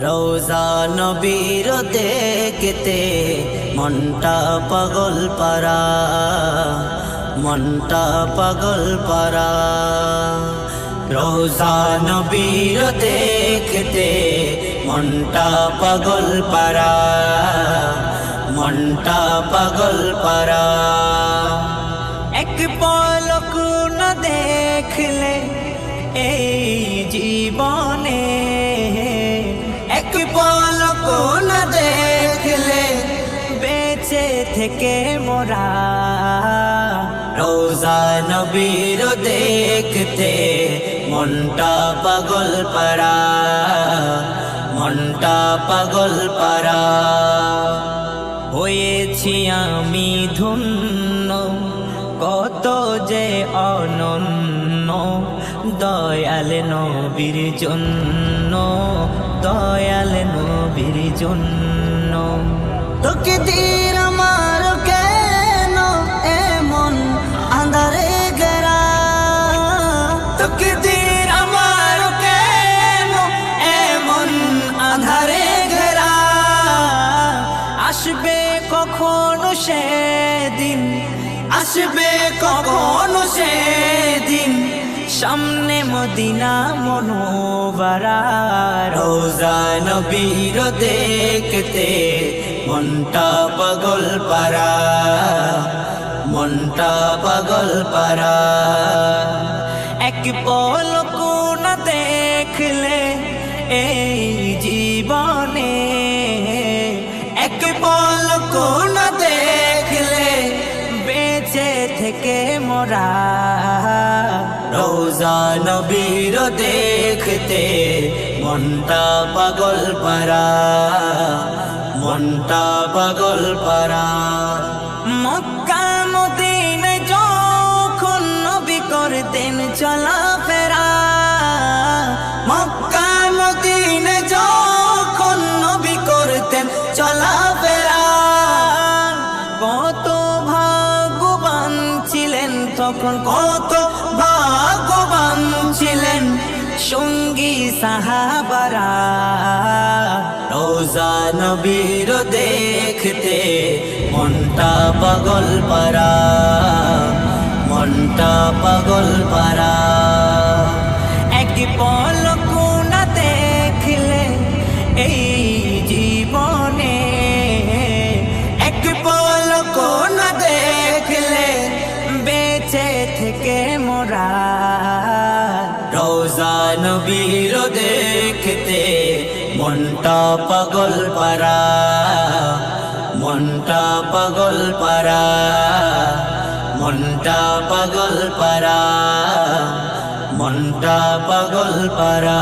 রোজা নবীর দেখতে মনটা পাগল পারা, মনটা পাগল পারা। রোজা নবীর দেখতে মনটা পাগল পারা, মনটা পাগল পারা। এক পলক না দেখলে এই জীবনে, এক পলক না দেখলে বেঁচে থেকে মোরা। রোজা নবীর দেখতে মনটা পাগল পারা, মনটা পাগল পারা। হয়েছি আমি ধন্য, কত যে অনন্য দয়াল নবীর জন্য, দয়াল নবীর জন্য। তোকে দিন আমার কেন এমন আঁধারে ঘেরা, তোকে দিন আমার কেন এমন আঁধারে ঘেরা। আসবে কখনো সেদিন, আসবে কখনো সেদিন, সামনে মদিনা মনোবরা। রোজা নবীর দেখতে মনটা পাগল পারা, মনটা পাগল পারা। এক পলক না দেখলে এই জীবনে, এক পলক না দেখলে বেঁচে থেকে মোরা। রোজা নবীর দেখতে মনটা পাগল পারা, মনটা পাগল পারা। মক্কা মদিনায় যখন নবী করতেন চলাফেরা, মক্কা মদিনায় যখন নবী করতেন চলাফেরা। কত ভাগ্যবান ছিলেন তখন, কত ভাগ্যবান ছিলেন সঙ্গী সাহাবারা। রোজা নবীর দেখতে মনটা পাগল পারা, মনটা পাগল পারা। এক পলক না দেখলে এই জীবনে, এক পলক না দেখলে বেঁচে থেকে মোরা। রোজা নবীর দেখতে মনটা পাগল পারা, মনটা পাগল পারা, মনটা পাগল পারা, মনটা পাগল পারা।